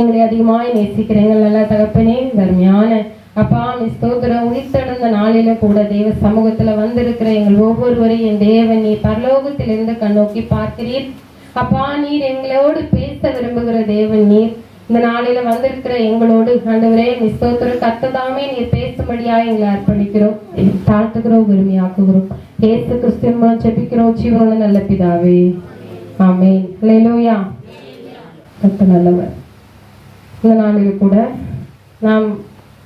எங்களை அதிகமாய் நேசிக்கிறீங்க நல்ல தகப்பனே. தர்மையான அப்பா ஸ்தோத்திரம். உயிர்த்தெழுந்த நாளில கூட தேவ சமூகத்துல வந்திருக்கிற எங்கள் ஒவ்வொருவரையும் என் தேவன் நீ பரலோகத்திலிருந்து கண்ணோக்கி பார்க்கிறீர். அப்பா நீர் எங்களோடு பேச விரும்புகிற தேவன் நீர். இந்த நாளில வந்திருக்கிற எங்களோடு ஆண்டவரே ஸ்தோத்திரம் கர்த்ததாமே நீர் பேசும்படியா எங்களை அர்ப்பணிக்கிறோம், தாழ்த்துக்கிறோம், உரிமையாக்குகிறோம். இயேசு கிறிஸ்துவின் மூலம் ஜெபிக்கிறோம் ஜீவனுள்ள நல்ல பிதாவே, ஆமென். அல்லேலூயா. கர்த்தர் நல்லவர். இந்த நாளில் கூட நாம்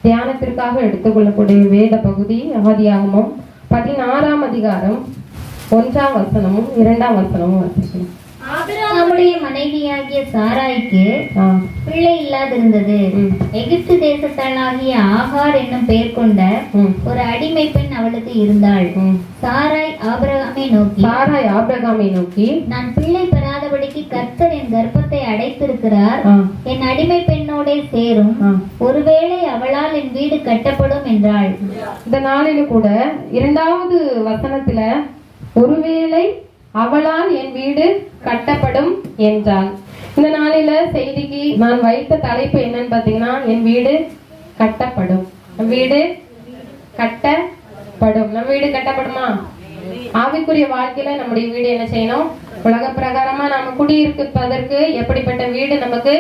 தியானத்திற்காக எடுத்துக்கொள்ளக்கூடிய வேத பகுதி ஆதியாகமம் 16ஆம் அதிகாரம் 1ஆம் வசனமும் 2ஆம் வசனமும் வாசிக்கிறோம். ஆபிரகாமுடைய மனைவியாகிய சாராய்க்கு பிள்ளை இல்லாதிருந்தது. எகிப்து தேசத்தாளாகிய ஆகார் என்னும் பெயர் கொண்ட ஒரு அடிமை பெண் அவளுக்கு இருந்தாள். சாராய் ஆபிரகாமை நோக்கி நான் பிள்ளை பெறாதபடிக்கு கர்த்தர் என் கர்ப்பத்தை அடைத்திருக்கிறார், என் அடிமை பெண்ணோட சேரும், ஒருவேளை அவளால் என் வீடு கட்டப்படும் என்றாள். இந்த நாளில கூட 2வது வசனத்துல ஒருவேளை அவளால் என் வீடு கட்டப்படும் என்றாள். இந்த நாளில செய்திக்கு நான் வைத்த தலைப்பு என்னன்னு பாத்தீங்கன்னா, என் வீடு கட்டப்படும். வீடு கட்டப்படும். நம்ம வீடு கட்டப்படுமா? ஆவிக்குரிய வாழ்க்கையில நம்முடைய வீடு என்ன செய்யணும்? உலக பிரகாரமா நாம குடியிருப்பதற்கு எப்படிப்பட்ட வீடு நமக்கு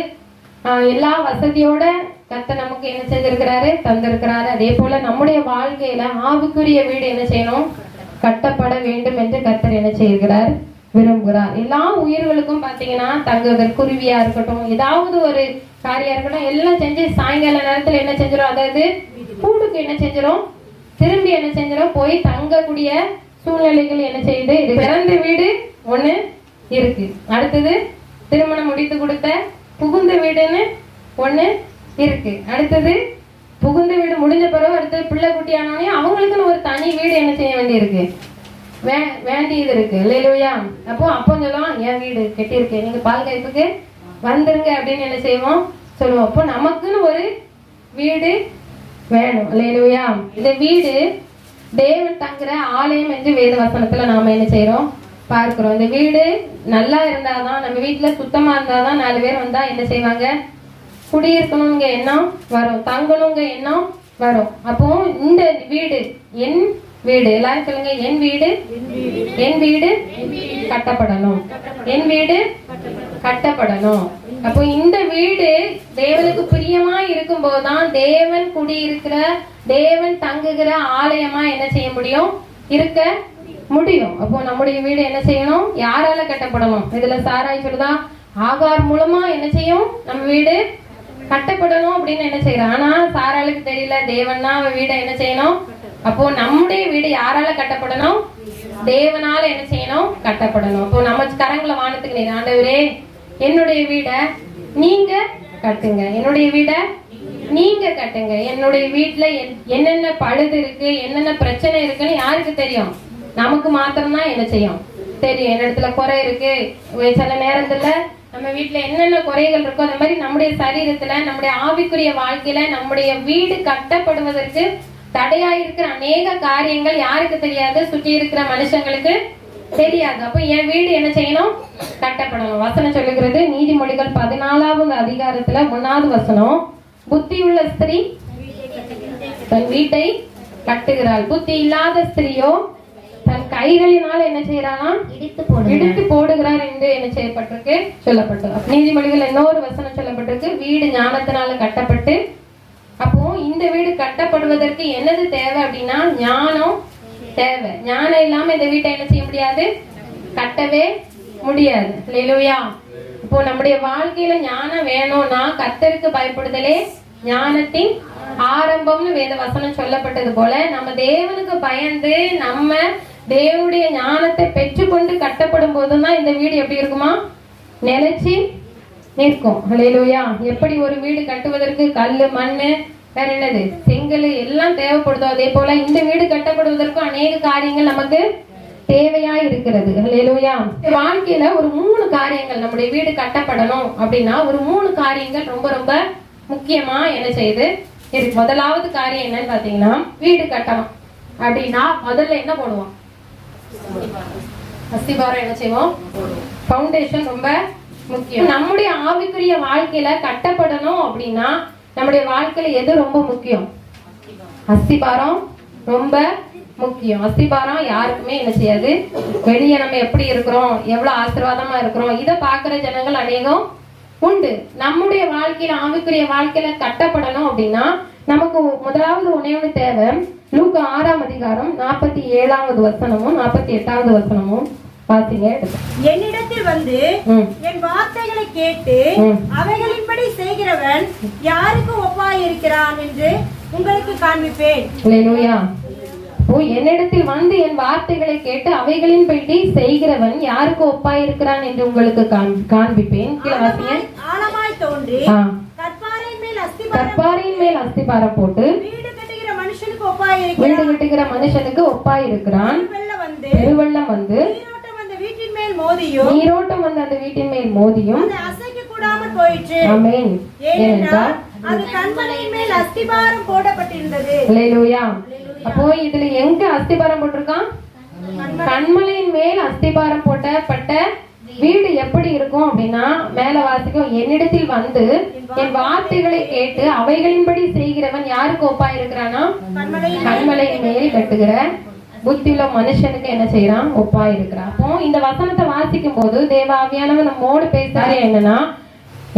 எல்லா வசதியோட கர்த்தர் நமக்கு என்ன செஞ்சிருக்கிறாரு? தந்திருக்கிறாரு. அதே போல நம்முடைய வாழ்க்கையில ஆவிக்குரிய வீடு என்ன செய்யணும்? கட்டப்பட வேண்டும் என்று கர்த்தர் என்ன செய்கிறார்? விரும்புகிறார். எல்லா உயிர்களுக்கும் பாத்தீங்கன்னா தங்குவதற்கு குருவியா இருக்கட்டும், ஏதாவது ஒரு காரியம் இருக்கட்டும், எல்லாம் செஞ்சு சாயங்கால நேரத்துல என்ன செஞ்சிடும்? அதாவது கூடுக்கு என்ன செஞ்சிடும்? திரும்பி என்ன செஞ்சிடும்? போய் தங்கக்கூடிய சூழ்நிலைகள் என்ன செய்யுது? இது பிறந்த வீடு ஒண்ணு இருக்கு, அடுத்தது திருமணம் முடித்து கொடுத்த புகுந்த வீடுன்னு ஒண்ணு இருக்கு, அடுத்தது புகுந்த வீடு முடிஞ்ச பிறகு அடுத்தது பிள்ளை குட்டி ஆனோடனே அவங்களுக்குன்னு ஒரு தனி வீடு என்ன செய்ய வேண்டியிருக்கு? வேண்டியது இருக்கு. இல்லையா? அப்போ சொல்லுவோம், என் வீடு கெட்டியிருக்கு, நீங்க பால் கைப்புக்கு வந்துருங்க அப்படின்னு என்ன செய்வோம்? சொல்லுவோம். அப்போ நமக்குன்னு ஒரு வீடு வேணும். இல்லையா? இந்த வீடு தேவன் தங்குற ஆலயம் என்று வேத வசனத்துல நாம என்ன செய்யறோம்? பார்க்கிறோம். இந்த வீடு நல்லா இருந்தாதான், நம்ம வீட்டுல சுத்தமா இருந்தாதான் 4 பேர் வந்தா என்ன செய்வாங்க? குடியிருக்கணுங்க எண்ணம் வரும், தங்கணுங்க எண்ணம் வரும். அப்போ இந்த வீடு என் வீடு, எல்லாரும் சொல்லுங்க, என் வீடு, என் வீடு கட்டப்படணும், என் வீடு கட்டப்படணும். அப்போ இந்த வீடு தேவனுக்கு பிரியமா இருக்கும் போதுதான் தேவன் குடியிருக்கிற, தேவன் தங்குகிற ஆலயமா என்ன செய்ய முடியும்? இருக்க முடியும். அப்போ நம்முடைய வீடு என்ன செய்யணும்? யாரால கட்டப்படணும்? இதுல சாராய் சொல்லுதா, ஆகார் மூலமா என்ன செய்யும்? நம்ம வீடு கட்டப்படணும் அப்படின்னு என்ன செய்யறான். ஆனா சாராளுக்கு தெரியல, தேவன்னா அவ வீட என்ன செய்யணும்? அப்போ நம்முடைய வீடு யாரால கட்டப்படணும்? தேவனால என்ன செய்யணும்? கட்டப்படணும். அப்போ நம்ம கரங்களை வானத்துக்கு நீர், ஆண்டவரே என்னுடைய வீட நீங்க கட்டுங்க, என்னுடைய வீட நீங்க கட்டுங்க. என்னுடைய வீட்டுல என்னென்ன பழுது இருக்கு, என்னென்ன பிரச்சனை இருக்குன்னு யாருக்கு தெரியும்? நமக்கு மாத்திரம்தான் என்ன செய்யும்? தெரியும். என்னிடத்துல குறை இருக்கு. சில நேரத்துல நம்ம வீட்டுல என்னென்ன குறைகள் இருக்கோ அந்த மாதிரி நம்முடைய சரீரத்துல, நம்முடைய ஆவிக்குரிய வாழ்க்கையில நம்முடைய வீடு கட்டப்படுவதற்கு தடையா இருக்கிற அநேக காரியங்கள் யாருக்கு தெரியாது? சுற்றி இருக்கிற மனுஷங்களுக்கு தெரியாது. அப்ப என் வீடு என்ன செய்யணும்? கட்டப்படணும். வசனம் சொல்லுகிறது, நீதிமொழிகள் 14ஆவது அதிகாரத்துல 1ஆவது வசனம், புத்தி உள்ள ஸ்திரீ தன் வீட்டை கட்டுகிறாள், புத்தி இல்லாத ஸ்திரீயோ தன் கைகளினால் என்ன செய்யறானா? இடித்து போடுகிறார் என்று என்ன செய்யப்பட்டிருக்கு? சொல்லப்பட்டிருக்கு. நீதிமொழிகள் இன்னொரு வசனம் சொல்லப்பட்டிருக்கு, வீடு ஞானத்தினால கட்டப்பட்டு. அப்போ இந்த வீடு கட்டப்படுவதற்கு என்னது தேவை அப்படின்னா ஞானம் தேவை. ஞானம் இல்லாம இந்த வீட்டை என்ன செய்ய முடியாது? கட்டவே முடியாது. இல்லையா? இப்போ நம்முடைய வாழ்க்கையில ஞானம் வேணும்னா கர்த்தருக்கு பயப்படுதலே ஞானத்தின் ஆரம்பம்னு வேத வசனம் சொல்லப்பட்டது போல, நம்ம தேவனுக்கு பயந்து நம்ம தேவனுடைய ஞானத்தை பெற்றுக்கொண்டு கட்டப்படும் போதுதான் இந்த வீடு எப்படி இருக்குமா? நிலைச்சு நிற்கும். அல்லேலூயா. எப்படி ஒரு வீடு கட்டுவதற்கு கல்லு, மண்ணு, வேற என்னது, செங்கல் எல்லாம் தேவைப்படுதோ அதே போல இந்த வீடு கட்டப்படுவதற்கும் அநேக காரியங்கள் நமக்கு தேவையா இருக்கிறது. அல்லேலூயா. வாழ்க்கையில ஒரு 3 காரியங்கள், நம்முடைய வீடு கட்டப்படணும் அப்படின்னா ஒரு 3 காரியங்கள் ரொம்ப ரொம்ப முக்கியமா என்ன செய்யுது இருக்கு. முதலாவது காரியம் என்னன்னு பாத்தீங்கன்னா, வீடு கட்டணும் அப்படின்னா முதல்ல என்ன போடுவோம்? அஸ்திபாரம் என்ன செய்வோம்? ஃபவுண்டேஷன் ரொம்ப முக்கியம். நம்முடைய ஆவிக்குரிய வாழ்க்கையில கட்டப்படணும் அப்படின்னா நம்முடைய வாழ்க்கையில எது ரொம்ப முக்கியம்? அஸ்திபாரம் ரொம்ப முக்கியம். அஸ்திபாரம் யாருக்குமே என்ன செய்யாது. வெளியே நம்ம எப்படி இருக்கிறோம், எவ்வளவு ஆசீர்வாதமா இருக்கிறோம், இதை பாக்குற ஜனங்கள் அநேகம் உண்டு. நம்முடைய வாழ்க்கையில ஆவிக்குரிய வாழ்க்கையில கட்டப்படணும் அப்படின்னா நமக்கு முதலாவது ஒன்னே தேவை. லூக்கா 6ஆம் அதிகாரம் 47வது வசனமும் 48வது வசனமும் வாசிங்க. என்னிடத்தில் வந்து என் வார்த்தைகளை கேட்டு அவைகளின்படி செய்கிறவன் யாருக்கு ஒப்பாயிருக்கிறான் என்று உங்களுக்கு காண்பிப்பேன். அல்லேலூயா. என்னிடத்தில் வந்து என் வார்த்தைகளை கேட்டு அவைகளின்படி செய்கிறவன் யாருக்கு ஒப்பாயிருக்கிறான் என்று உங்களுக்கு காண்பிப்பேன். ஆழமாய் தோன்றி கற்பாறையின் மேல் அஸ்திபாரம் போட்டு வீடு கட்டுகிற மனுஷனுக்கு ஒப்பாயிருக்கிறான். பெருவெள்ளம் வந்து நீரோட்டம் வந்து அந்த வீட்டின் மேல் மோதியும் ஆமென். ஏனென்றால் அது கன்மலையின் மேல் அஸ்திபாரம் போடப்பட்டிருந்தது. அல்லேலூயா. அப்போ இதுல எங்க அஸ்திபாரம் போட்டிருக்கான்? கன்மலையின் மேல் அஸ்திபாரம் போட்டப்பட்ட வீடு எப்படி இருக்கும் அப்படின்னா மேல வாசிக்கும். என்னிடத்தில் வந்து என் வார்த்தைகளை கேட்டு அவைகளின்படி செய்கிறவன் யாருக்கு ஒப்பா இருக்கிறானா? கன்மலையின் மேல் கட்டுகிற புத்தியுள்ள மனுஷனுக்கு என்ன செய்யறான்? ஒப்பா இருக்கிறான். அப்போ இந்த வசனத்தை வாசிக்கும் போது தேவ ஆவியானவர் நம்மோடு பேசுறாரு. என்னன்னா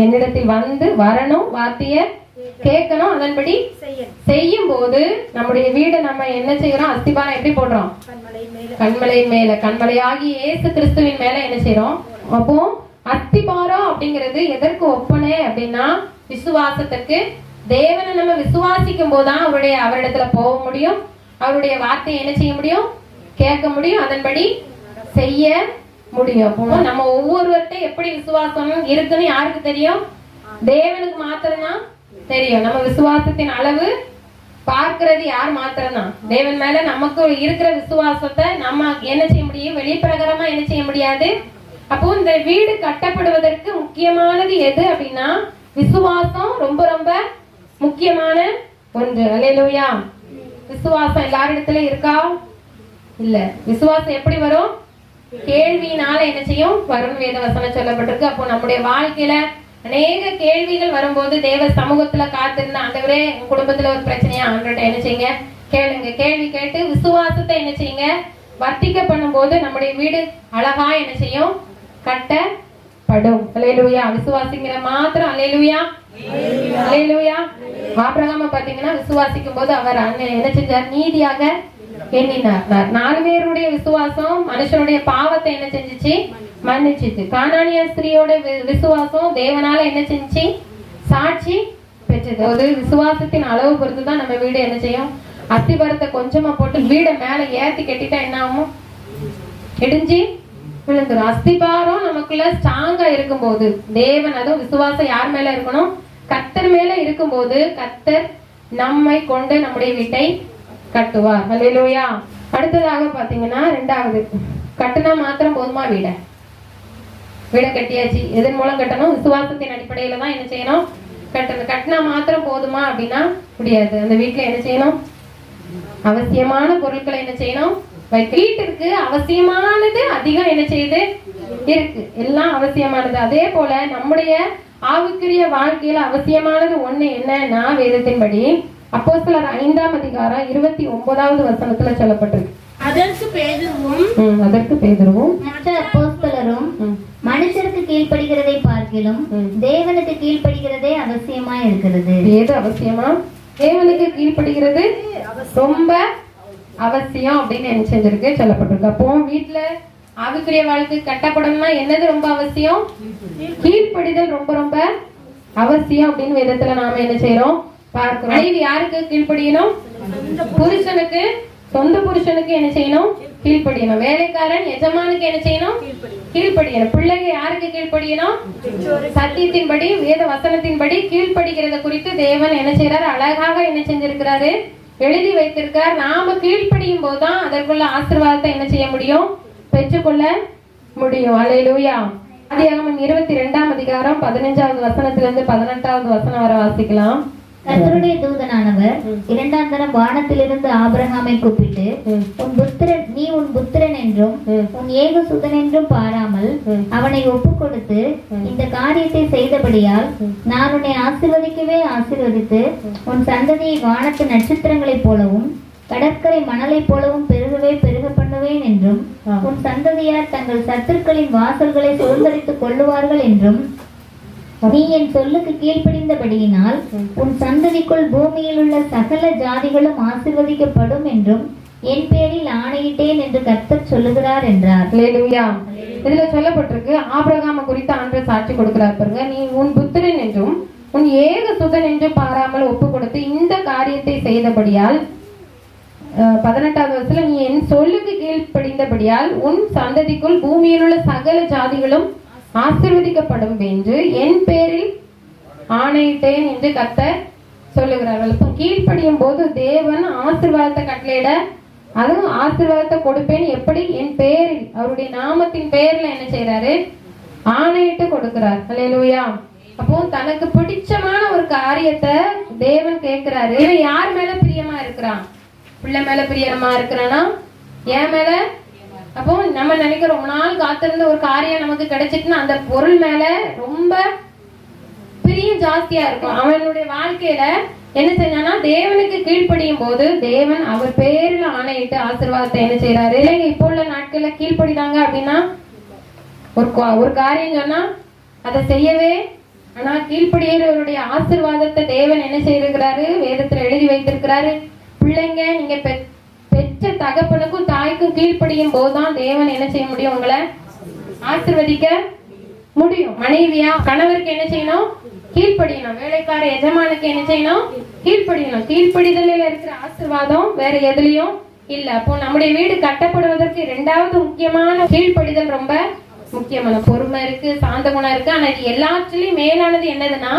என்னிடத்தில் வந்து வரணும், வார்த்தைய கேட்கணும், அதன்படி செய்யும் போது நம்முடைய வீடு நம்ம என்ன செய்யறோம்? அஸ்திபாரம் எப்படி போடுறோம்? கண்மலையின் மேல, கண்மலையாகி இயேசு கிறிஸ்துவின் மேல என்ன செய்யறோம்? அப்போ அஸ்திபாரம் அப்படிங்கிறது எதற்கு ஒப்பனை அப்படின்னா விசுவாசத்துக்கு. தேவனை நம்ம விசுவாசிக்கும் போதுதான் அவரிடத்துல போக முடியும், அவருடைய வார்த்தையை என்ன செய்ய முடியும்? கேட்க முடியும், அதன்படி செய்ய முடியும். அப்போ நம்ம ஒவ்வொருவர்கிட்ட எப்படி விசுவாசம் இருக்குன்னு யாருக்கு தெரியும்? தேவனுக்கு மாத்திரம்தான் தெரியும். நம்ம விசுவாசத்தின் அளவு பார்க்கிறது யார் மாத்திரம்தான்? தேவன் மேல நமக்கு இருக்கிற விசுவாசத்தை நம்ம என்ன செய்ய முடியும்? வெளிப்பிரகாரமா என்ன செய்ய முடியாது. அப்போ இந்த வீடு கட்டப்படுவதற்கு முக்கியமானது எது அப்படின்னா விசுவாசம் ரொம்ப ரொம்ப முக்கியமான ஒன்று. அல்லேலூயா. விசுவாசம் எல்லாரிடத்துல இருக்கா? இல்ல. விசுவாசம் எப்படி வரும்? கேள்வியினால என்ன செய்யும்? வரும் வேத வசனம் சொல்லப்பட்டிருக்கு. அப்போ நம்முடைய வாழ்க்கையில அநேக கேள்விகள் வரும்போது தேவ சமூகத்துல காத்திருந்த ஆண்டவரே உங்க குடும்பத்துல ஒரு பிரச்சனையா ஆண்டவர்கிட்ட என்ன செய்யுங்க? கேளுங்க. கேள்வி கேட்டு விசுவாசத்தை என்ன செய்யுங்க? வர்த்திக்க பண்ணும்போது நம்முடைய வீடு அழகா என்ன செய்யும்? கட்டப்படும். அல்லேலூயா. விசுவாசிங்கிற மாத்திரம் அல்லேலூயா. அல்லேலூயா. ஆபிரகாம பாத்தீங்கன்னா விசுவாசிக்கும் போது அவர் என்ன செஞ்சார்? நீதியாக எண்ணினார். 4 பேருடைய விசுவாசம் மனுஷனுடைய பாவத்தை என்ன செஞ்சிச்சு? மன்னிச்சிச்சு. கானானிய ஸ்திரீயோட விசுவாசம் தேவனால என்ன செஞ்சு? சாட்சி பெற்றது. ஒரு விசுவாசத்தின் அளவு பொறுத்துதான் நம்ம வீடு என்ன செய்யும்? அஸ்திபாரத்தை கொஞ்சமா போட்டு வீடை மேல ஏத்தி கட்டிட்டா என்ன ஆகும்? இடிஞ்சு விழுந்துரும். அஸ்திபாரம் நமக்குள்ள ஸ்ட்ராங்கா இருக்கும் போது தேவன், அதுவும் விசுவாசம் யார் மேல இருக்கணும்? கர்த்தர் மேல இருக்கும் போது கர்த்தர் நம்மை கொண்டு நம்முடைய வீட்டை கட்டுவார். அல்லேலூயா. அடுத்ததாக பாத்தீங்கன்னா 2வது, கட்டுனா மாத்திரம் போதுமா? வீட கட்டியாச்சு. எதன் மூலம் கட்டணும்? விசுவாசத்தின் அடிப்படையில தான் என்ன செய்யணும்? கட்டணும். கட்டினா மாத்திரம் போதுமா அப்படின்னா முடியாது. அந்த வீட்டுல என்ன செய்யணும்? அவசியமான பொருட்களை என்ன செய்யணும்? வீட்டிற்கு அவசியமானது அதிகம் என்ன செய்யுது? இருக்கு. எல்லாம் அவசியமானது. அதே போல நம்முடைய ஆவிக்குரிய வாழ்க்கையில அவசியமானது ஒண்ணு என்னன்னா வேதத்தின்படி அப்போஸ்தலர் 5ஆம் அதிகாரம் 29வது வசனத்துல சொல்லப்பட்டிருக்கு. அதற்கு பேதுருவும் மற்ற அப்போஸ்தலரும் மனுஷருக்கு கீழ்ப்படுகிறதை பார்க்கிலும் தேவனுக்கு கீழ்ப்படுகிறதே அவசியமா இருக்கிறது. ஏது அவசியமா? தேவனுக்கு கீழ்ப்படுகிறது ரொம்ப அவசியம் அப்படின்னு என்ன செஞ்சிருக்கு? சொல்லப்பட்டிருக்கு. அப்போ வீட்டுல ஆவிக்குரிய வாழ்க்கை கட்டப்படணும்னா என்னது ரொம்ப அவசியம்? கீழ்ப்படிதல் ரொம்ப ரொம்ப அவசியம் அப்படின்னு வேதத்துல நாம என்ன செய்யறோம்? பார்க்கிறோம். மனைவி யாருக்கு கீழ்ப்படியணும்? புருஷனுக்கு, சொந்த புருஷனுக்கு என்ன செய்யணும்? கீழ்ப்படியணும். வேலைக்காரன் எஜமானுக்கு என்ன செய்யணும்? கீழ்ப்படியணும். பிள்ளைங்க யாருக்கு கீழ்ப்படியணும்? சத்தியத்தின்படி, வேத வசனத்தின்படி கீழ்ப்படுகிறத குறித்து தேவன் என்ன செய்யறாரு? அழகாக என்ன செஞ்சிருக்கிறாரு? எழுதி வைத்திருக்கார். நாம கீழ்ப்படியும் போதுதான் அதற்குள்ள ஆசீர்வாதத்தை என்ன செய்ய முடியும்? பெற்றுக்கொள்ள முடியும். அல்லேலூயா. ஆதியாகமம் 22ஆம் அதிகாரம் 15வது வசனத்திலிருந்து 18வது வசனம் வரை வாசிக்கலாம். கர்த்தருடைய தூதனானவர் இரண்டாம் தரம் வானத்திலிருந்து ஆபிரகாமை கூப்பிட்டு, நீ உன் புத்திரன் என்றும் உன் ஏகசுதன் என்றும் பாராமல் அவனை ஒப்புக் கொடுத்து இந்த காரியத்தை செய்தபடியால் நான் உன்னை ஆசீர்வதிக்கவே ஆசீர்வதித்து உன் சந்ததியை வானத்து நட்சத்திரங்களைப் போலவும் கடற்கரை மணலைப் போலவும் பெருகவே பெருக பண்ணுவேன் என்றும் உன் சந்ததியார் தங்கள் சத்துருக்களின் வாசல்களை சுதந்தரித்துக் கொள்ளுவார்கள் என்றும் நீ என் சொல்லுக்கு கீழ்ப்படிந்தபடியினால் உன் சந்ததிக்குள் பூமியில் உள்ள சகல ஜாதிகளும் ஆசீர்வதிக்கப்படும் என்றும் என் பேரில் ஆணையிட்டேன் என்று கர்த்தர் சொல்லுகிறார் என்றார். அல்லேலூயா. இதுல சொல்லப்பட்டிருக்கு, ஆபிரகாம குறித்து ஆண்டவர் சாட்சி கொடுக்கிறார் பாருங்க. நீ உன் புத்திரன் என்றும் உன் ஏக சுதன் என்றும் பாராமல் ஒப்பு கொடுத்து இந்த காரியத்தை செய்தபடியால் 18வது வருஷத்துல நீ என் சொல்லுக்கு கீழ்ப்படிந்தபடியால் உன் சந்ததிக்குள் பூமியில் உள்ள சகல ஜாதிகளும் ஆசீர்வதிக்கப்படும் என்று என் பேரில் ஆணையிட்டேன் என்று கர்த்தர் சொல்லுகிறார்கள். இப்போ கீழ்ப்படியும் போது தேவன் ஆசீர்வாதத்தை கட்டளையிட, அதுவும் ஆசீர்வாதத்தை கொடுப்பேன் எப்படி? என் பேரில், அவருடைய நாமத்தின் பேர்ல என்ன செய்யறாரு? ஆணையிட்டு கொடுக்கிறார். அல்லேலூயா. அப்போ தனக்கு பிடிச்சமான ஒரு காரியத்தை தேவன் கேட்கிறாரு. இவன் யார் மேல பிரியமா இருக்கிறான்? பிள்ளை மேல பிரியமா இருக்கிறானா? என் மேல? அப்போ நம்ம நினைக்கிறோம், ரொம்ப நாள் காத்திருந்த ஒரு காரியம் நமக்கு கிடைச்சிட்டுன்னா அந்த பொருள் மேல ரொம்ப பிரியம் ஜாஸ்தியா இருக்கும். அவனுடைய வாழ்க்கையில என்ன செஞ்சானா, தேவனுக்கு கீழ்ப்படியும் போது தேவன் அவர் பேர்ல ஆணையிட்டு ஆசீர்வாதத்தை என்ன செய்யறாரு? இல்லைங்க, இப்போ உள்ள நாட்கள்ல கீழ்ப்படிதாங்க அப்படின்னா ஒரு காரியம் சொன்னா அதை செய்யவே, ஆனா கீழ்ப்படியவருடைய ஆசீர்வாதத்தை தேவன் என்ன செய்திருக்கிறாரு? வேதத்துல எழுதி வைத்திருக்கிறாரு. பிள்ளைங்க, நீங்க பெற்ற தகப்பனுக்கும் தாய்க்கும் கீழ்ப்படியும் போதுதான் தேவன் என்ன செய்ய முடியும்? உங்களை ஆசீர்வதிக்க முடியும். மனைவியா கணவருக்கு என்ன செய்யணும்? கீழ்ப்படியணும். வேலைக்கார எஜமானுக்கு என்ன செய்யணும்? கீழ்ப்படியணும். கீழ்ப்படிதலில் இருக்கிற ஆசீர்வாதம் வேற எதுலயும் இல்ல. அப்போ நம்முடைய வீடு கட்டப்படுவதற்கு 2வது முக்கியமான கீழ்ப்படிதல் ரொம்ப முக்கியமான. பொறுமை இருக்கு, சாந்த குணம் இருக்கு, ஆனா இது எல்லாத்துலயும் மேலானது என்னதுன்னா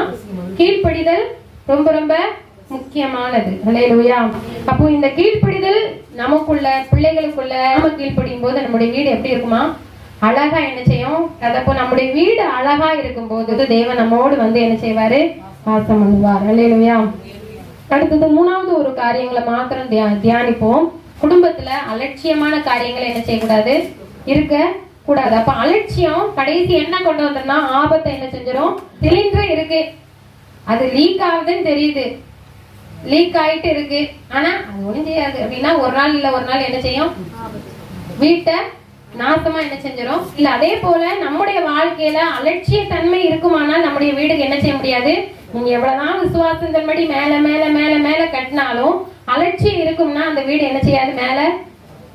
கீழ்ப்படிதல் ரொம்ப ரொம்ப முக்கியமானது. அல்லேலூயா. அப்போ இந்த கீழ்ப்படிதல் நமக்குள்ள, பிள்ளைகளுக்குள்ள நம்ம கீழ்ப்படியும் போது நம்முடைய வீடு எப்படி இருக்குமா? அழகா என்ன செய்யும்? அப்போ நம்முடைய வீடு அழகா இருக்கும் போது தேவன் நம்மோடு வந்து என்ன செய்வாரு? வாசம் பண்ணுவார். அல்லேலூயா. அடுத்தது 3வது ஒரு காரியங்களை மாத்திரம் தியானிப்போம். குடும்பத்துல அலட்சியமான காரியங்களை என்ன செய்யக்கூடாது? இருக்க கூடாது. அப்ப அலட்சியம் கடைசி என்ன கொண்டு வந்தோம்னா ஆபத்தை என்ன செஞ்சிடும்? சிலிண்டர் இருக்கு, அது லீக் ஆகுதுன்னு தெரியுது, லீக் ஆயிட்டு இருக்கு, ஆனா அது ஒண்ணும் செய்யாது அப்படின்னா ஒரு நாள் இல்ல ஒரு நாள் என்ன செய்யும்? வீட்டை நாசமா என்ன செஞ்சிடும்? இல்ல அதே போல நம்முடைய வாழ்க்கையில அலட்சிய தன்மை இருக்குமானால் நம்முடைய வீடுக்கு என்ன செய்ய முடியாது? நீங்க எவ்வளவுதான் விசுவாசத்தின்படி மேல மேல மேல மேல கட்டினாலும் அலட்சியம் இருக்கும்னா அந்த வீடு என்ன செய்யாது? மேல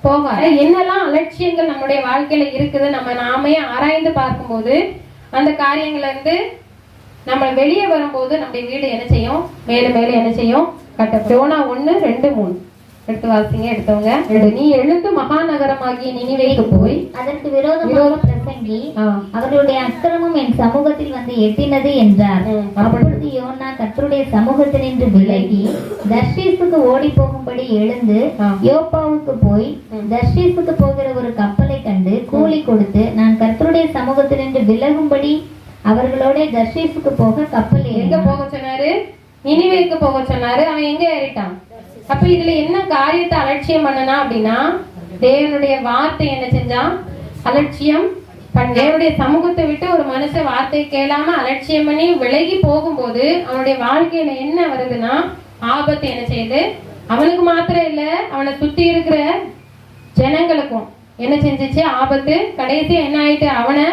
போகாது. என்னெல்லாம் அலட்சியங்கள் நம்முடைய வாழ்க்கையில இருக்குது நாமே ஆராய்ந்து பார்க்கும்போது அந்த காரியங்கள்ல இருந்து நம்ம வெளியே வரும்போது நம்முடைய வீடு என்ன செய்யும்? மேலும் மேலும் என்ன செய்யும்? கட்டப்படும். யோனா 1:2-3 எடுத்து வாசிங்க. எடுத்தவங்க, நீ எழுந்து மகாநகரமாகிய நினிவேக்கு போய் அதற்கு விரோதமாக பிரசங்கி அவர்களுடைய அக்கிரமம் என் சமூகத்தில் வந்து எட்டினது என்றார். அப்பொழுது யோனா கர்த்தருடைய சமூகத்தினின்று விலகி தர்ஷீசுக்கு ஓடி போகும்படி எழுந்து யோப்பாவுக்கு போய் தர்ஷீசுக்கு போகிற ஒரு கப்பலை கண்டு கூலி கொடுத்து நான் கர்த்தருடைய சமூகத்தினின்று விலகும்படி அவர்களோட தர்ஷீசுக்கு போக கப்பல் எங்க போக சொன்னாரு? நினிவேக்கு போக சொன்னாரு. அவன் எங்க ஏறிட்டான்? அப்ப இதுல என்ன காரியத்தை அலட்சியம் பண்ணனா அப்படின்னா தேவனுடைய வார்த்தை என்ன செஞ்சான்? அலட்சியம் பண்ண. தேவனுடைய சமூகத்தை விட்டு ஒரு மனுஷன் வார்த்தை கேளாம அலட்சியம் பண்ணி விலகி போகும்போது அவனுடைய வாழ்க்கையில என்ன வருதுன்னா ஆபத்து என்ன செய்யுது? அவனுக்கு மாத்திரம் இல்ல, அவனை சுத்தி இருக்கிற ஜனங்களுக்கும் என்ன செஞ்சிச்சு? ஆபத்து. கடைசியா என்ன ஆயிட்டு? அவனை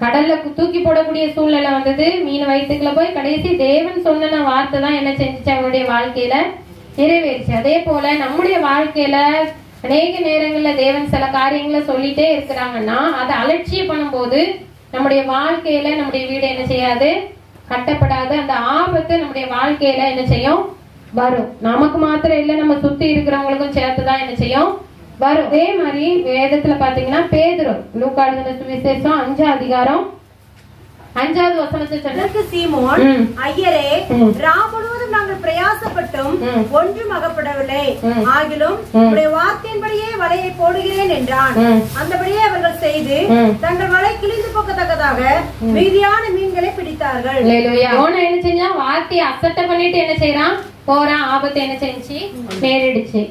கடல்ல தூக்கி போடக்கூடிய சூழ்நிலை வந்தது. மீன் வயிற்றுக்குள்ள போய் கடைசி தேவன் சொன்ன வார்த்தை தான் என்ன செஞ்சிச்சு? அவனுடைய வாழ்க்கையில நிறைவேறிச்சு. அதே போல நம்முடைய வாழ்க்கையில அநேக நேரங்கள்ல தேவன் சில காரியங்களை சொல்லிட்டே இருக்கிறாங்கன்னா அதை அலட்சியம் பண்ணும்போது நம்முடைய வாழ்க்கையில நம்முடைய வீடு என்ன செய்யாது? கட்டப்படாது. அந்த ஆபத்து நம்முடைய வாழ்க்கையில என்ன செய்யும்? வரும். நமக்கு மாத்திரம் இல்ல, நம்ம சுத்தி இருக்கிறவங்களுக்கும் சேர்த்துதான் என்ன செய்யும்? வரும். அதே மாதிரி வேதத்துல பாத்தீங்கன்னா பேதுரு, லூக்கா எழுதின சுவிசேஷம் 5வது வசனத்தை சொன்ன சீமோன், ஐயரே, ராம் முழுவதும் நாங்கள் பிரயாசப்பட்டும் ஒன்றும் அகப்படவில்லை. ஆகிலும் உடைய வார்த்தையின்படியே வலையை போடுகிறேன் என்றான். அந்தபடியே அவர்கள் செய்து தங்கள் வலை கிழிந்து போக்கத்தக்கதாக மீதியான மீன்களை பிடித்தார்கள். யோனா என்ன செஞ்சா, வார்த்தையை அசட்டை பண்ணிட்டு என்ன செய்யறான், போறான். ஆபத்து என்ன செஞ்சு நேரிடுச்சு.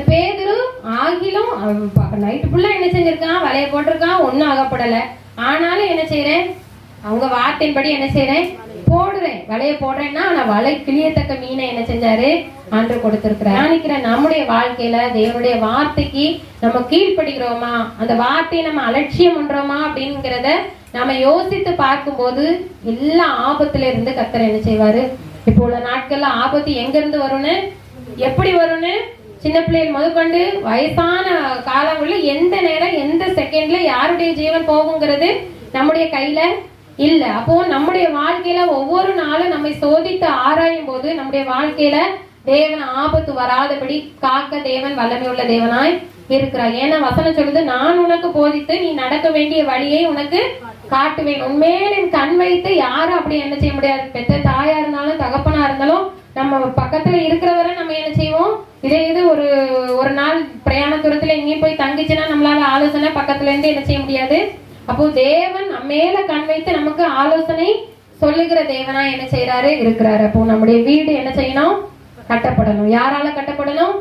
பேதுரு ஆகிலும் நைட்டு ஃபுல்லா என்ன செஞ்சிருக்கான், வலைய போட்டிருக்கான், ஒன்னும் அகப்படல. ஆனாலும் என்ன செய்யறேன், அவங்க வார்த்தையின்படி என்ன செய்யறேன், போடுறேன், வலைய போடுறேன்னா நான் வலை கிளியத்தக்க மீனை என்ன செஞ்சாரு, ஆண்டு கொடுத்திருக்கிறார். நினைக்கிற நம்முடைய வாழ்க்கையில தேவனுடைய வார்த்தைக்கு நம்ம கீழ்ப்படுகிறோமா, அந்த வார்த்தையை நம்ம அலட்சியம் பண்றோமா அப்படிங்கிறத நம்ம யோசித்து பார்க்கும்போது எல்லா ஆபத்துல இருந்து கர்த்தர் என்ன செய்வாரு. இப்போ உள்ள நாட்கள்ல ஆபத்து எங்க இருந்து வரும்னு, எப்படி வரும்னு, சின்ன பிள்ளைகள் முதற்கொண்டு வயசான காலங்களில் எந்த நேரம் எந்த செகண்ட்ல யாருடைய ஜீவன் போகுங்கிறது நம்முடைய கையில இல்ல. அப்போ நம்முடைய வாழ்க்கையில ஒவ்வொரு நாளும் நம்மை சோதித்து ஆராயும் போது நம்முடைய வாழ்க்கையில தேவன் ஆபத்து வராதபடி காக்க தேவன் வல்லமை உள்ள தேவனாய் இருக்கிறார். ஏன்னா வசனம் சொல்லுது, நான் உனக்கு போதித்து நீ நடக்க வேண்டிய வழியை உனக்கு காட்டுவேன். உண்மையில கண் வைத்து யாரும் அப்படி என்ன செய்ய முடியாது. பெற்ற தாயா இருந்தாலும் தகப்பனா இருந்தாலும் நம்ம பக்கத்துல இருக்கிறவரை நம்ம என்ன செய்வோம், இதே இது ஒரு நாள் பிரயாண தூரத்துல எங்கேயும் போய் தங்கிச்சுன்னா நம்மளால ஆலோசனை பக்கத்துல இருந்து என்ன செய்ய முடியாது. அப்போ தேவன் மேல கண் வைத்து நமக்கு ஆலோசனை சொல்லுகிற தேவனா என்ன செய்யறாரு, இருக்கிறாரு. அப்போ நம்முடைய வீடு என்ன செய்யணும், கட்டப்படணும். யாரால கட்டப்படணும்,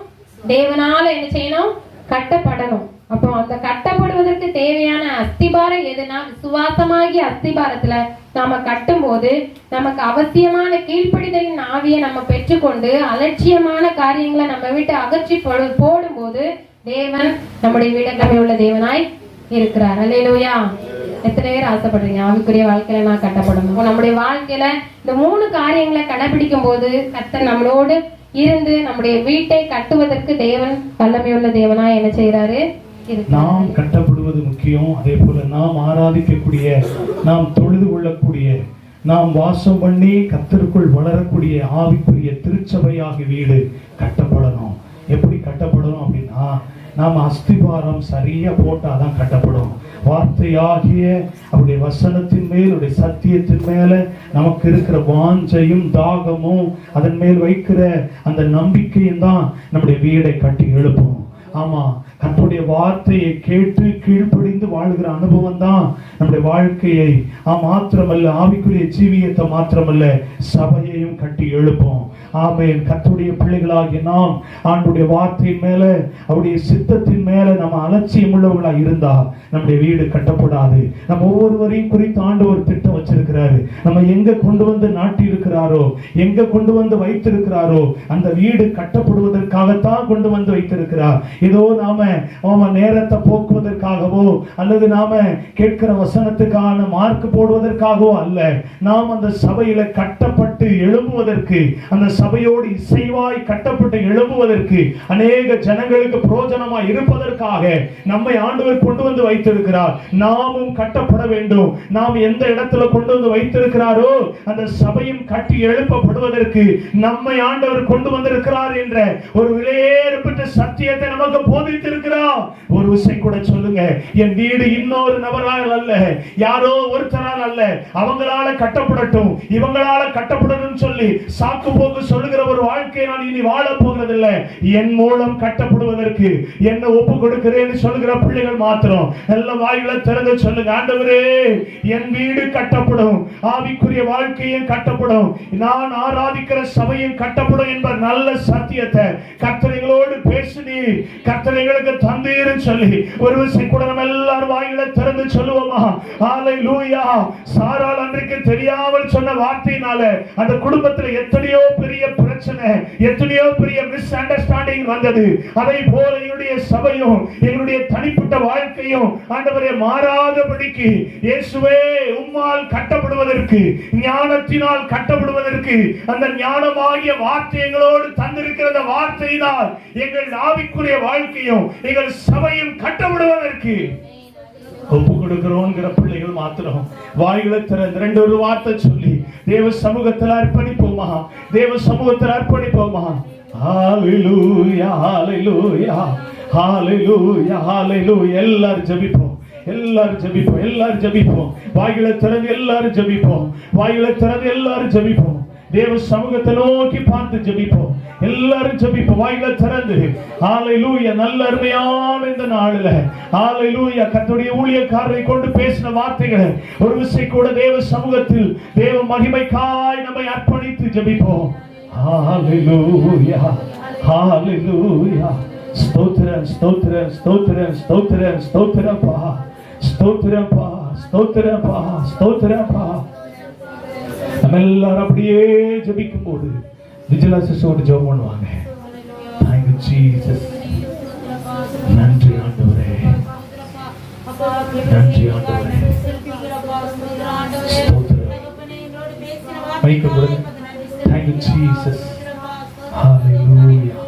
தேவனால என்ன செய்யணும், கட்டப்படணும். அப்போ அந்த கட்டப்படுவதற்கு தேவையான அஸ்திபாரம் எதுனா, விசுவாசமாகிய அஸ்திபாரத்துல நாம கட்டும் போது நமக்கு அவசியமான கீழ்ப்படிதலின் ஆவியை நம்ம பெற்றுக்கொண்டு அலட்சியமான காரியங்களை நம்ம விட்டு அகற்றி போடும் போது தேவன் நம்முடைய வீடுகளில் உள்ள தேவனாய் இருக்கிறார். அல்லேலூயா. எத்தனை பேர் ஆசைப்படுறீங்க ஆவிக்குரிய வாழ்க்கையில நான் கட்டப்படணும். நம்முடைய வாழ்க்கையில இந்த 3 காரியங்களை கடைபிடிக்கும் போது கர்த்தர் நம்மளோடு இருந்து நம்முடைய வீட்டை கட்டுவதற்கு தேவன் வல்லமையுள்ள தேவனா என்ன செய்யறாரு. நாம் கட்டப்படுவது முக்கியம். அதே போல நாம் ஆராதிக்கக்கூடிய, நாம் தொழுது கொள்ளக்கூடிய, நாம் வாசம் பண்ணி கர்த்தருக்குள் வளரக்கூடிய ஆவிக்குரிய திருச்சபையாகிய வீடு கட்டப்படணும். எப்படி கட்டப்படணும் அப்படின்னா, நாம் அஸ்திபாரம் சரியா போட்டாதான் கட்டப்படும். வார்த்தையாகிய அவருடைய வசனத்தின் மேல், அவருடைய சத்தியத்தின் மேல நமக்கு இருக்கிற வாஞ்சையும் தாகமும், அதன் மேல் வைக்கிற அந்த நம்பிக்கையும் தான் நம்முடைய வீடை கட்டி எழுப்பும். ஆமா, கர்த்தருடைய வார்த்தையை கேட்டு கீழ்ப்படிந்து வாழ்கிற அனுபவம் தான் நம்முடைய வாழ்க்கையை மாத்திரமல்ல, ஆவிக்குரிய ஜீவியத்தை மாத்திரமல்ல, சபையையும் கட்டி எழுப்போம். ஆமென். கர்த்தருடைய பிள்ளைகளாகிய நாம் ஆண்டுடைய வார்த்தையின் மேல, அவருடைய சித்தத்தின் மேல நம்ம அலட்சியம் உள்ளவர்களா இருந்தா நம்முடைய வீடு கட்டப்படாது. நம்ம ஒவ்வொருவரையும் குறித்து ஆண்டவர் திட்டம் வச்சிருக்கிறாரு. நம்ம எங்க கொண்டு வந்து நாட்டி இருக்கிறாரோ, எங்க கொண்டு வந்து வைத்திருக்கிறாரோ அந்த வீடு கட்டப்படுவதற்காகத்தான் கொண்டு வந்து வைத்திருக்கிறார். ஏதோ நாம நேரத்தை போக்குவதற்காகவோ அல்லது நாம கேட்கிற வசனத்துக்கான மார்க் போடுவதற்காகவோ அல்ல. நாம் அந்த சபையில கட்டப்பட்டு எழும்புவதற்கு, அந்த சபையோடு இசைவாய் கட்டப்பட்டு எழும்புவதற்கு, அநேக ஜனங்களுக்கு பிரயோஜனமாய் இருப்பதற்காக நம்மை ஆண்டவர் கொண்டு வந்து வைத்திருக்கிறார். நாமும் கட்டப்பட வேண்டும். நாம் எந்த இடத்துல கொண்டு வந்து வைத்திருக்கிறாரோ அந்த சபையும் கட்டி எழுப்பப்படுவதற்கு நம்மை ஆண்டவர் கொண்டு வந்திருக்கிறார் என்ற ஒரு விலையேறப்பட்ட சத்தியத்தை நமக்கு போதித்திருக்கிறார். ஒரு விஷயம் கூட சொல்லுங்க, என் வீடு இன்னொரு நபரால் அல்ல, யாரோ ஒருத்தரால் அல்ல, அவங்களால கட்டப்படட்டும், இவங்களால கட்டப்படணும் சொல்லி சாக்கு போக்கு சொல்லுகிற ஒரு வாழ்க்கையை நான் இனி வாழ போகிறதில்லை. என் மூலம் கட்டப்படுவதற்கு என்ன ஒப்பு கொடுக்கிறேன்னு சொல்லுகிற பிள்ளைகள் மாத்திரம் நல்ல வாய்களை திறந்து சொல்லுங்க, ஆண்டவரே என் வீடு கட்டப்படும், ஆவிக்குரிய வாழ்க்கையும் கட்டப்படும், நான் ஆராதிக்கிற சபையும் கட்டப்படும் என்பது நல்ல சத்தியத்தை கர்த்தர்களோடு பேசினி கர்த்தர்களுக்கு தந்தீர்னு சொல்லி ஒரு விஷயம் கூட நம்ம எல்லாரும் வாய்களை திறந்து சொல்லுவோமா? ஹalleluya. சாராள் அன்றைக்கு தெரியாமல் சொன்ன வார்த்தையினால அந்த குடும்பத்தில் எத்தனையோ பெரிய பிரச்சனை, எத்தனையோ பெரிய மிஸ் அண்டர்ஸ்டாண்டிங் வந்தது. அதை போல என்னுடைய சபையும் என்னுடைய தனிப்பட்ட வாழ்க்கையும் ஆண்டவரே மாறாதபடிக்கு இயேசுவே உம்மால் கட்டப்படுவதற்கு, ஞானத்தினால் கட்டப்படுவதற்கு, அந்த ஞானமாகிய வார்த்தைகளோடு தந்திருக்கிற அந்த வார்த்தையினால் எங்கள் ஆவிக்குரிய வாழ்க்கையும் எங்கள் சபையும் கட்டப்படுவதற்கு ஒப்பு கொடுக்கிறோங்கிற பிள்ளைகள் மாத்திரம் வாய்களை திறந்து 2 வார்த்தை சொல்லி தேவ சமூகத்தில் அர்ப்பணிப்போமா? தேவ சமூகத்தில் அர்ப்பணிப்போமா? ஹalleluya ஹalleluya ஹalleluya ஹalleluya. எல்லாரும் ஜெபிப்போம், எல்லாரும் ஜெபிப்போம், எல்லாரும் ஜெபிப்போம். வாய்களை திறந்து எல்லாரும் ஜெபிப்போம், வாய்களை திறந்து எல்லாரும் ஜெபிப்போம். தேவ சமூகத்தை நோக்கி பார்த்து ஜெபிப்போம். எல்லாரும் ஜெபிப்போம், வாய்களை திறந்து. ஹalleluya. நல்ல அருமையான இந்த நாளில ஹalleluya கர்த்தருடைய ஊழியக்காரரை கொண்டு பேசின வார்த்தைகளை ஒரு விசை கூட தேவ சமூகத்தில் தேவ மகிமைக்காய் நம்மை அர்ப்பணித்து ஜெபிப்போம். ஹalleluya ஹalleluya. ஸ்தோத்திரம் ஸ்தோத்திரம் ஸ்தோத்திரம் ஸ்தோத்திரம் ஸ்தோத்திரப்பா ஸ்தோத்திரப்பா ஸ்தோத்திரப்பா ஸ்தோத்திரப்பா. நம்ம எல்லாரும் அப்படியே ஜெபிக்கும் போது விஜிலன்ஸோடு ஜெபம் பண்ணுவாங்க. Thank you Jesus. நன்றி ஆண்டவரே, நன்றி ஆண்டவரே. ஸ்தோத்திரம். மைக்க கொடுங்க. Thank you Jesus. Hallelujah.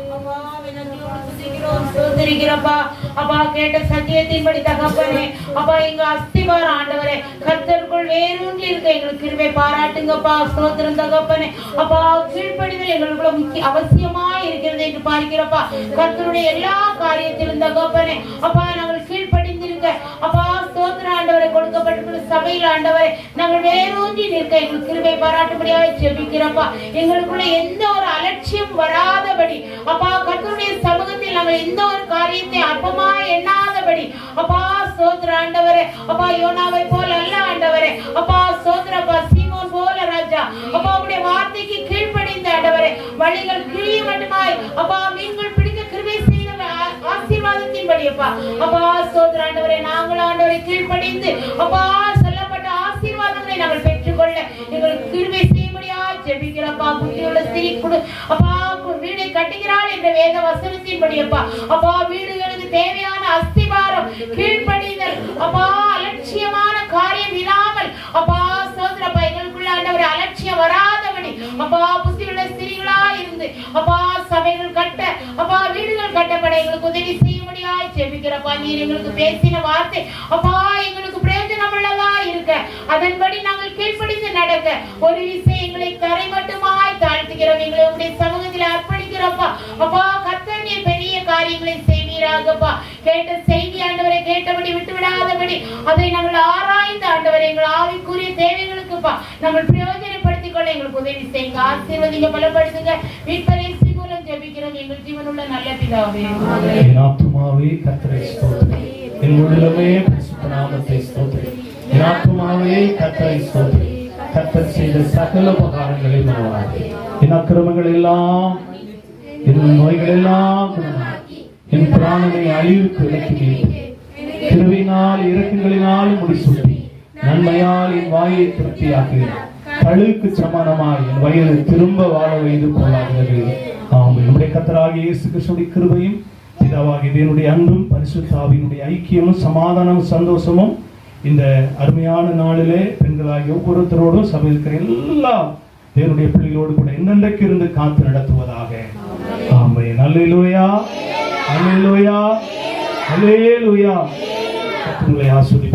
அப்பா கேட்ட சத்தியத்தின்படி தகப்பனே, அப்பா எங்க அஸ்திவாரம் ஆண்டவரே கர்த்தருக்குள் வேரூன்றி இருக்க எங்களுக்கு கிருபை பாராட்டுங்கப்பா. ஸ்தோத்திரம் தகப்பனே. அப்பா கீழ்ப்படிதல் எங்களுக்குள்ள முக்கிய அவசியமா இருக்கிறது என்று பார்க்கிறப்பா. கர்த்தருடைய எல்லா காரியத்திலும் தகப்பனே அப்பா நாங்கள் கீழ்ப்படிந்திருக்க அப்பா ஸ்தோத்திரம் ஆண்டவரை கொடுக்கப்பட்டிருக்கிற சபையில் ஆண்டவரை நாங்கள் வேரூன்றி நிற்க எங்களுக்கு கிருபை பாராட்டும்படியாக ஜெபிக்கிறப்பா. எங்களுக்குள்ள எந்த ஒரு அலட்சியம் வராதபடி அப்பா கர்த்தருடைய சமூகத்தில் நாங்கள் எந்த ஒரு காரியத்தை அற்பமா எண்ணாதபடி அப்பா ஸ்தோத்திர ஆண்டவரே. அப்பா யோனாவை போல அல்ல ஆண்டவரே. அப்பா ஸ்தோத்திரப்பா சீமோன் போல ராஜா அப்பா உடைய வார்த்தைக்கு கீழ்ப்படிந்த ஆண்டவரே வழிகள் கிழிய மட்டுமாய் அப்பா மீன்கள் பிடிக்க கிருபை செய்த ஆசீர்வாதத்தின்படி அப்பா அப்பா ஸ்தோத்திர ஆண்டவரே நாங்கள் ஆண்டவரை கீழ்ப்படிந்து அப்பா சொல்லப்பட்ட ஆசீர்வாதங்களை நாங்கள் பெற்றுக்கொள்ள எங்களுக்கு கிருபை செய்யும்படியா ஜெபிக்கிறப்பா. புத்தியுள்ள ஸ்திரீ கொடு அப்பா வீடை கட்டுகிறாள் என்ற வேத வசனத்தின்படி அப்பா அப்பா வீடுகளுக்கு தேவையான அஸ்திவாரம் கீழ்ப்படிதல் அப்பா அலட்சியமான காரியம் இல்லாமல் அப்பா ஸ்தோத்திரப்பா எங்களுக்குள்ள ஆண்டவரே அலட்சியம் வராதபடி அப்பா புத்தியுள்ள ஸ்திரீகளா இருந்து அப்பா சபைகள் கட்ட அப்பா வீடுகள் கட்டப்பட எங்களுக்கு உதவி செய்யும்படியாய் ஜெபிக்கிறப்பா. நீர் எங்களுக்கு பேசின வார்த்தை அப்பா எங்களுக்கு பிரயோஜனம் உள்ளதா இருக்க அதன்படி நாங்கள் கீழ்ப்படிந்து நடக்க ஒரு விஷயங்களை தரை மட்டுமாய் தாழ்த்துகிறோம். எங்களை உடைய சமூகத்தில் அர்ப்பணிக்கிறப்பா. அப்பா கர்த்தர் நீர் பெரிய காரியங்களை செய்வீராகப்பா. கேட்ட செய்தி ஆண்டவரை கேட்டபடி விட்டு விடாதபடி அதை நாங்கள் ஆராய்ந்து ஆண்டவரை எங்கள் ஆவிக்குரிய தேவைகளுக்குப்பா நாங்கள் பிரயோஜனப்படுத்திக் கொள்ள எங்களுக்கு உதவி செய்யுங்க. ஆசீர்வதிங்க, பலப்படுத்துங்க. மீட்பரின் மூலம் ஜெபிக்கிறோம் எங்கள் ஜீவனுள்ள நல்ல பிதாவே. என் ஆத்துமாவே கர்த்தரை ஸ்தோத்திரி, என் உள்ளமே பரிசுத்த நாமத்தை ஸ்தோத்திரி. என் ஆத்துமாவே கர்த்தரை ஸ்தோத்திரி, கர்த்தர் செய்த சகல உபகாரங்களை மறவாதே. என் அக்கிரமங்கள் எல்லாம் என் நோய்கள் எல்லாம் என் பிராணனை அழிவுக்கு விலக்கி கிருபையினால் இரக்கங்களினால் முடிசூட்டி நன்மையால் என் வாயை திருப்தியாக்குகிறேன். கழுகுக்கு சமானமாய் என் வயது திரும்ப வாழ வைத்து போலாகிறது. ஆம். நம்முடைய கர்த்தராகிய இயேசு கிறிஸ்துவின் கிருபையும் பிதாவாகிய தேவனுடைய அன்பும் பரிசுத்த ஆவியினுடைய ஐக்கியமும் சமாதானமும் சந்தோஷமும் இந்த அருமையான நாளிலே பெண்களாகிய ஒவ்வொருத்தரோடும் சபையில் இருக்கிற எல்லா தேவனுடைய பிள்ளைகளோடு கூட என்னென்றைக்கு இருந்து காத்து நடத்துவதாக. ஆமென். அல்லேலூயா அல்லேலூயா அல்லேலூயா. கர்த்தரை ஆசீர்வதிப்பாராக.